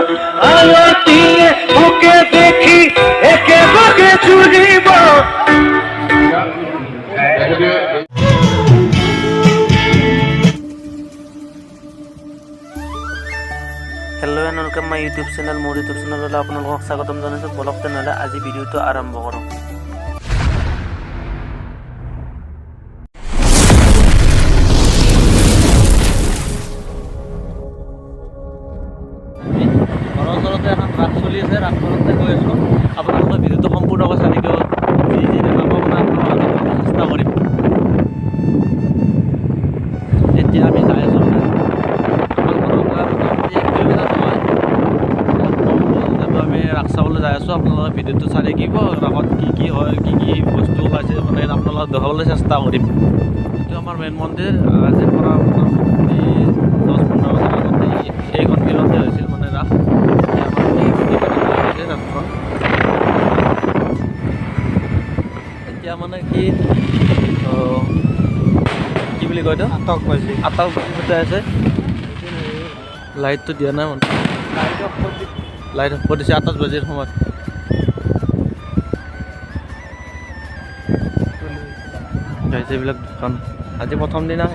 আলতিয়ে okay দেখি একে বকে চুৰিব। Hello' and welcome my YouTube channel. মোৰ ইউটিউব চেনেললৈ আপোনালোকক স্বাগতম জনাইছোঁ। বলক তেনেহ'লে আজি ভিডিঅ'টো আৰম্ভ কৰোঁ। ঘৰৰ ওচৰতে এখন ৰাস চলি আছে, ৰাসখনতে গৈ আছোঁ। আপোনালোকে ভিডিঅ'টো সম্পূৰ্ণকৈ চাই থাকিব। যি যি দেখা পাব মই আপোনালোকক চেষ্টা কৰিম। এতিয়া আমি যাই আছোঁ মানে আমাৰ ঘৰৰ পৰা মোটামুটি 1 কিলোমিটাৰ নহয়, আমি ৰাস চাবলৈ যাই আছোঁ। আপোনালোকে ভিডিঅ'টো চাই থাকিব। ৰাসত কি হয়, কি বস্তু ওলাইছে মানে আপোনালোকক দেখাবলৈ চেষ্টা কৰিম। এইটো আমাৰ মেইন মন্দিৰ। আজিৰ পৰা মোটামুটি 10-15 বছৰ আগতে এইখন ফিল্ডতে হৈছিল মানে ৰাস। ৰাসখন এতিয়া মানে কি বুলি কয় এইটো আতকবাজি ফুটাই আছে। লাইটটো দিয়া নাই মানে, লাইট অফ কৰি দিছে 8 বাজিৰ সময়ত। গাইছে এইবিলাক দোকান আজি প্ৰথম দিনা।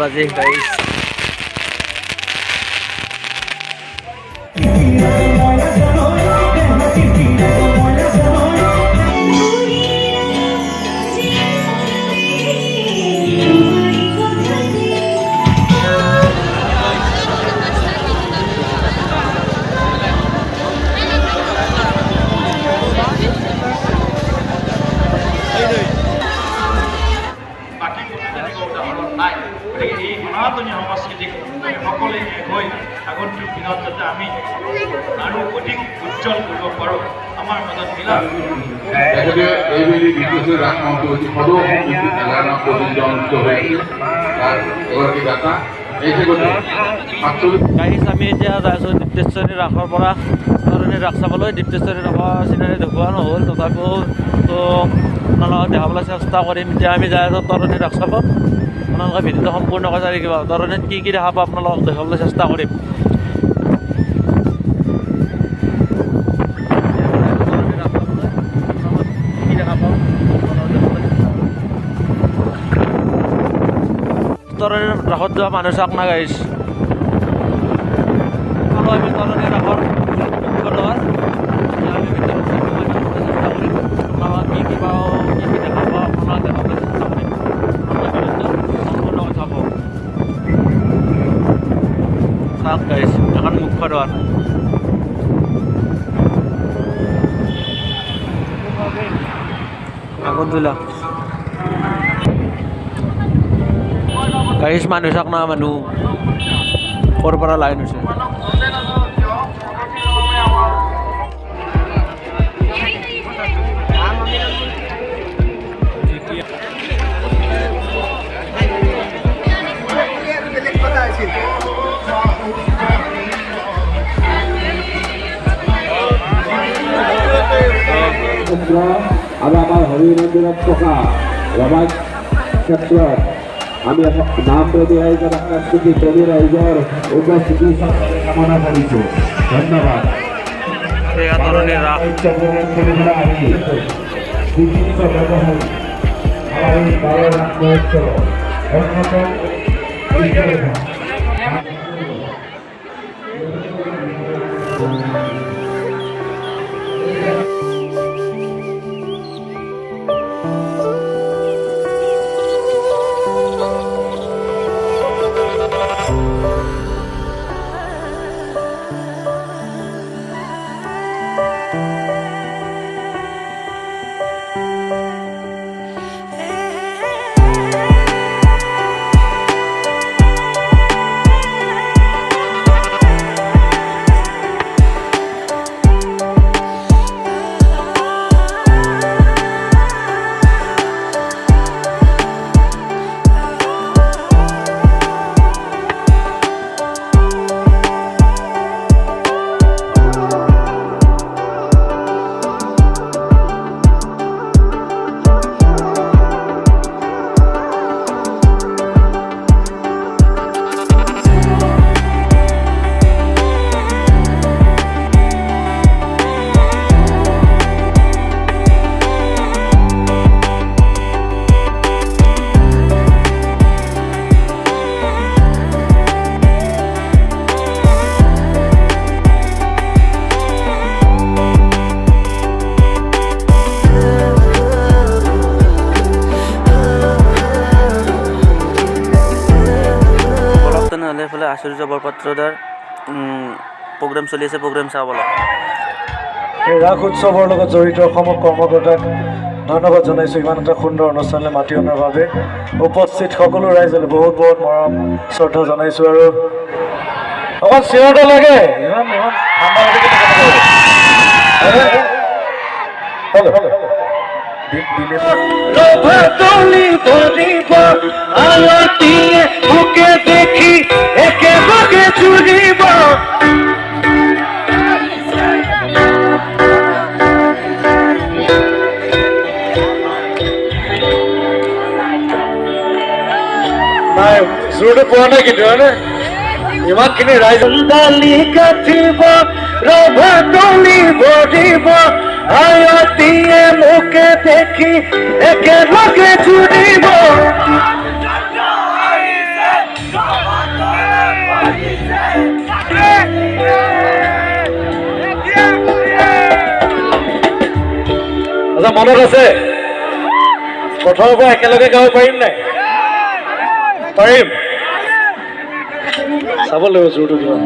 বাজে গাইস সংস্কৃতিক সকলে এক হৈ আগন্তুক দিনত যাতে আমি আৰু অধিক উজ্জ্বল কৰিব পাৰোঁ, আমাৰ মাজত মিলা এইবেলি বিশেষকৈ ৰাস মঞ্চ অতি সদৌ সংগীত এলানা পৰ্যন্ত অনুষ্ঠিত হৈছিল। তাৰ এগৰাকী দাতা গাইছ আমি এতিয়া যাই আছোঁ দীপ্তেশ্বৰী ৰাসৰ পৰা তৰণী ৰাস চাবলৈ। দীপ্তেশ্বৰী ৰাসৰ চিনাৰী দেখুওৱা নহ'ল, তথাপিও তো আপোনালোকক দেখাবলৈ চেষ্টা কৰিম। এতিয়া আমি যাই আছোঁ তৰণী ৰাস চাব। আপোনালোকে ভিডিঅ'টো সম্পূৰ্ণকৈ চাই থাকিব। তৰণীত কি দেখা পাব আপোনালোকক দেখাবলৈ চেষ্টা কৰিম। তৰণী ৰাসত যোৱা মানুহ চাওক না গাইছ। আমি তৰণী ৰাসৰ কি পাওঁ, কি দেখা পাওঁ আপোনালোকে দেখাবলৈ চেষ্টা কৰিম। সম্পূৰ্ণকৈ চাব। চাওক গাইছ, এখন মুখ্য দুৱাৰ। আগত বিলাক গাইছ মানুহ চাওক না, মানুহ ক'ৰ পৰা লাইন হৈছে। আৰু আমাৰ হৰি মন্দিৰত থকা ৰমাই ক্ষেত্ৰত আমি নাম প্ৰেমী ৰাইজৰ সাংস্কৃতিক প্ৰেমী ৰাইজৰ উপস্থিতি কামনা কৰিছোঁ। ধন্যবাদ। তেনেহ'লে এইফালে আচুৰ্য বৰপাত্ৰদাৰ প্ৰগ্ৰেম চলি আছে, প্ৰগ্ৰেম চাব ব'লক। এই ৰাস উৎসৱৰ লগত জড়িত অসমৰ কৰ্মকৰ্তাক ধন্যবাদ জনাইছোঁ ইমান এটা সুন্দৰ অনুষ্ঠানলৈ মাতি অনাৰ বাবে। উপস্থিত সকলো ৰাইজলৈ বহুত বহুত মৰম শ্ৰদ্ধা জনাইছোঁ। আৰু অকল চিঞৰতে লাগে, ইমান ইমান ঠাণ্ডা হৈ থাকে দেখি একেবাৰে চুৰিব নাই জোৰটো পোৱা নাই কিন্তু হয়নে? ইমানখিনি ৰাইজ দালি কাটিব ৰভা তলি ভৰিব আয়তীয়ে মোকে দেখি একেলগে জুৰিব। আচ্ছা মনত আছে প্ৰথমৰ পৰা একেলগে গাব পাৰিম নাই? পাৰিম। চাব লাগিব জোৰটো কিমান।